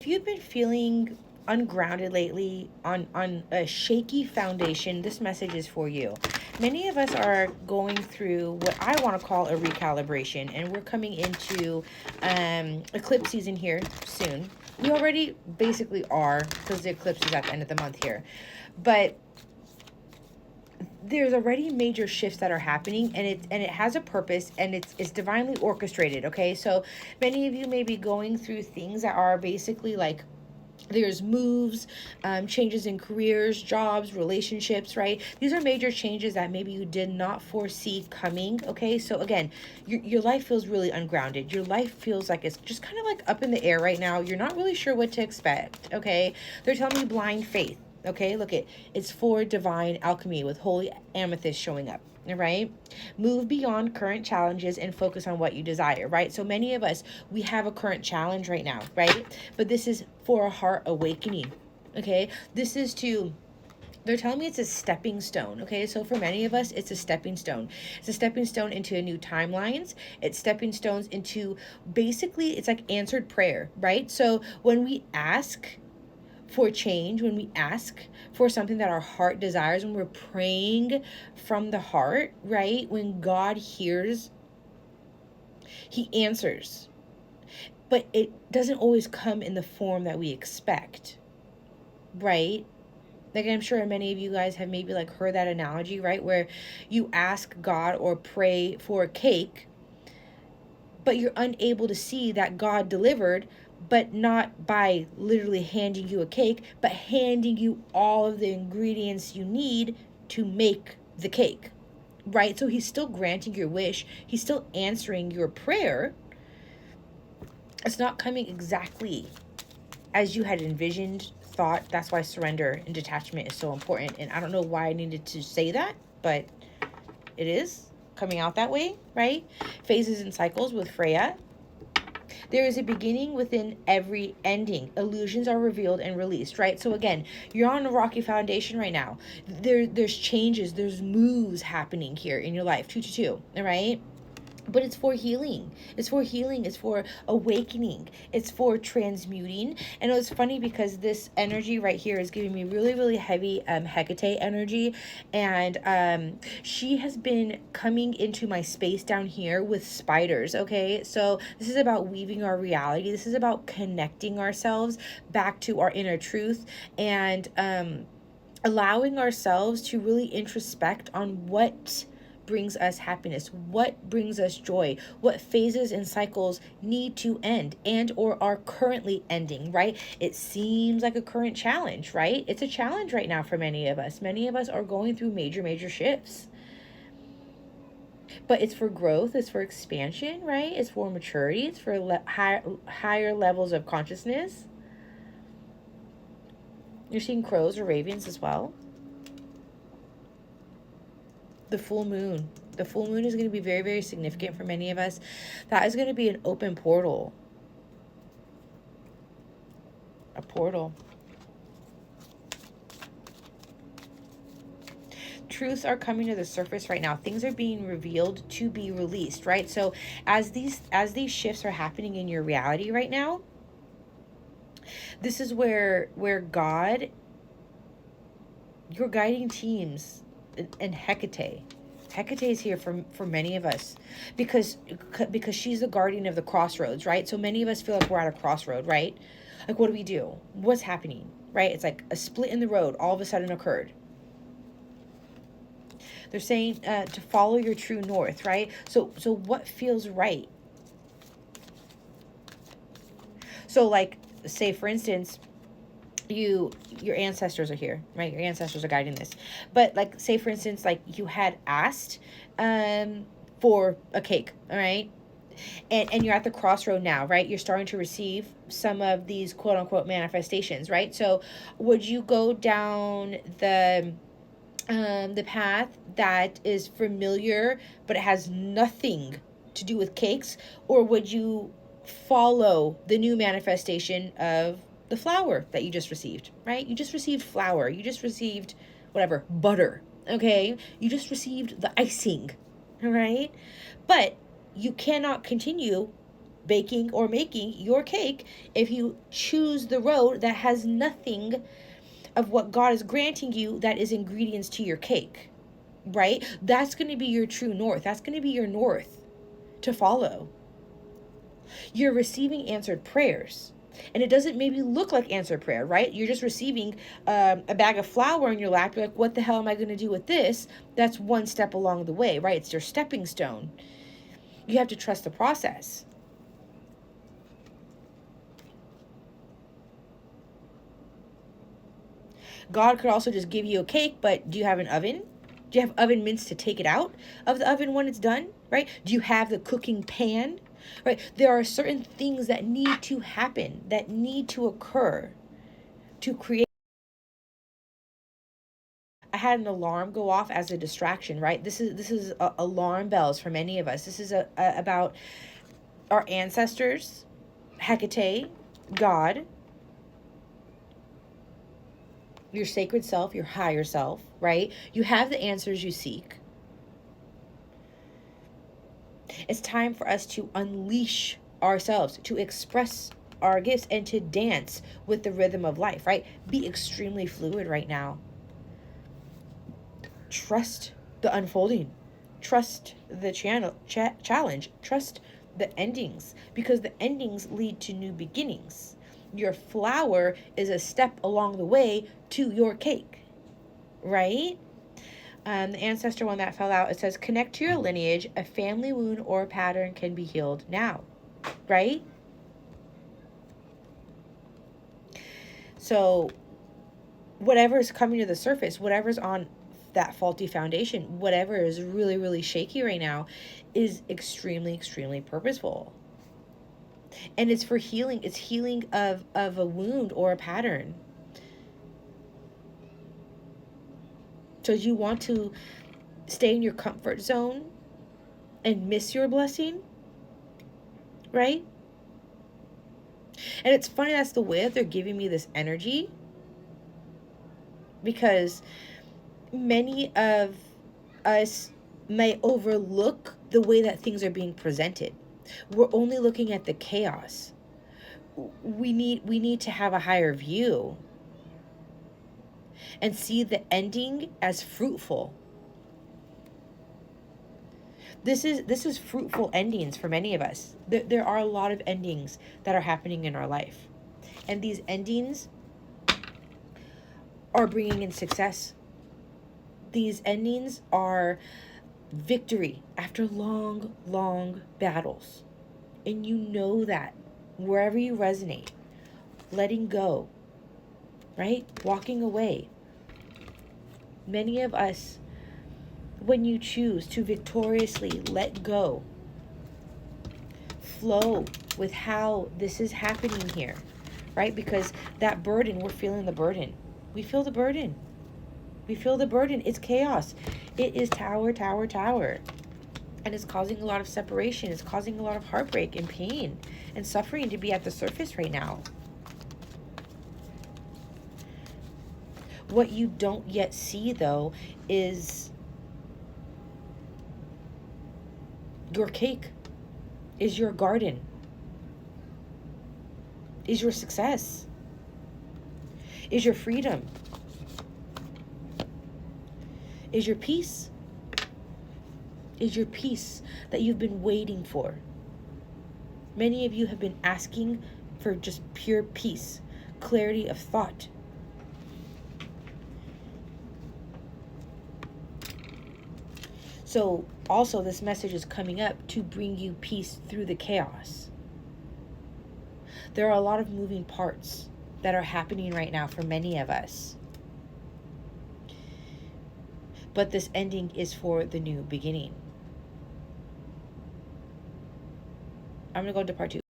If you've been feeling ungrounded lately, on a shaky foundation, this message is for you. Many of us are going through what I want to call a recalibration, and we're coming into eclipse season here soon. We already basically are, because the eclipse is at the end of the month here. But there's already major shifts that are happening, and it has a purpose, and it's divinely orchestrated. Okay, so many of you may be going through things that are basically like, there's moves, changes in careers, jobs, relationships, right? These are major changes that maybe you did not foresee coming. Okay, so again, your life feels really ungrounded. Your life feels like it's just kind of like up in the air right now. You're not really sure what to expect. Okay, they're telling me blind faith. Okay, look, it's for divine alchemy with holy amethyst showing up. All right, move beyond current challenges and focus on what you desire. Right, so many of us, we have a current challenge right now, right? But this is for a heart awakening. Okay, this is to, they're telling me it's a stepping stone. Okay, so for many of us, it's a stepping stone. It's a stepping stone into new timelines. It's stepping stones into, basically, it's like answered prayer, right? So when we ask for change, when we ask for something that our heart desires, when we're praying from the heart, right? When God hears, he answers. But it doesn't always come in the form that we expect, right? Like, I'm sure many of you guys have maybe like heard that analogy, right? Where you ask God or pray for a cake, but you're unable to see that God delivered, but not by literally handing you a cake, but handing you all of the ingredients you need to make the cake, right? So he's still granting your wish. He's still answering your prayer. It's not coming exactly as you had envisioned, thought. That's why surrender and detachment is so important. And I don't know why I needed to say that, but it is coming out that way, right? Phases and cycles with Freya. There is a beginning within every ending. Illusions are revealed and released, right? So again, you're on a rocky foundation right now. There's changes, there's moves happening here in your life. 222, all right? But it's for healing. It's for healing. It's for awakening. It's for transmuting. And it was funny because this energy right here is giving me really, really heavy Hecate energy. And she has been coming into my space down here with spiders, okay? So this is about weaving our reality. This is about connecting ourselves back to our inner truth, and allowing ourselves to really introspect on what brings us happiness, what brings us joy, what phases and cycles need to end and or are currently ending, right? It seems like a current challenge, right? It's a challenge right now for many of us. Many of us are going through major shifts, but it's for growth, it's for expansion, right? It's for maturity, it's for higher levels of consciousness. You're seeing crows or ravens as well. The full moon. The full moon is going to be very significant for many of us. That is going to be an open portal. A portal. Truths are coming to the surface right now. Things are being revealed to be released, right? So as these shifts are happening in your reality right now, this is where God, your guiding teams, and Hecate is here for many of us, because she's the guardian of the crossroads, right? So many of us feel like we're at a crossroad, right? Like, what do we do? What's happening, right? It's like a split in the road all of a sudden occurred. They're saying to follow your true north, right? So what feels right? So like, say for instance, your ancestors are here, right? Your ancestors are guiding this. But like, say for instance, like you had asked for a cake, all right? And you're at the crossroad now, right? You're starting to receive some of these quote unquote manifestations, right? So would you go down the path that is familiar but it has nothing to do with cakes, or would you follow the new manifestation of the flour that you just received, right? You just received flour, you just received whatever, butter, okay? You just received the icing, all right? But you cannot continue baking or making your cake if you choose the road that has nothing of what God is granting you that is ingredients to your cake, right? That's going to be your true north. That's going to be your north to follow. You're receiving answered prayers. And it doesn't maybe look like answered prayer, right? You're just receiving a bag of flour in your lap. You're like, what the hell am I going to do with this? That's one step along the way, right? It's your stepping stone. You have to trust the process. God could also just give you a cake, but do you have an oven? Do you have oven mitts to take it out of the oven when it's done, right? Do you have the cooking pan, right? There are certain things that need to happen, that need to occur to create. I had an alarm go off as a distraction, right? This is alarm bells for many of us. This is about our ancestors, Hecate, God, your sacred self, your higher self, right? You have the answers you seek. It's time for us to unleash ourselves, to express our gifts, and to dance with the rhythm of life, right? Be extremely fluid right now. Trust the unfolding. Trust the challenge. Trust the endings, because the endings lead to new beginnings. Your flower is a step along the way to your cake, right? The ancestor one that fell out, it says, connect to your lineage. A family wound or pattern can be healed now, right? So whatever is coming to the surface, whatever's on that faulty foundation, whatever is really, really shaky right now, is extremely, extremely purposeful. And it's for healing. It's healing of a wound or a pattern. So you want to stay in your comfort zone and miss your blessing, right? And it's funny, that's the way that they're giving me this energy, because many of us may overlook the way that things are being presented. We're only looking at the chaos. We need to have a higher view and see the ending as fruitful. This is fruitful endings for many of us. There are a lot of endings that are happening in our life, and these endings are bringing in success. These endings are victory after long, long battles. And you know that wherever you resonate, letting go, right? Walking away. Many of us, when you choose to victoriously let go, flow with how this is happening here, right? Because that burden, we're feeling the burden. We feel the burden. We feel the burden. It's chaos. It is tower, tower, tower. And it's causing a lot of separation. It's causing a lot of heartbreak and pain and suffering to be at the surface right now. What you don't yet see, though, is your cake, is your garden, is your success, is your freedom, is your peace, is your peace that you've been waiting for. Many of you have been asking for just pure peace, clarity of thought. So also this message is coming up to bring you peace through the chaos. There are a lot of moving parts that are happening right now for many of us. But this ending is for the new beginning. I'm going to go into part 2.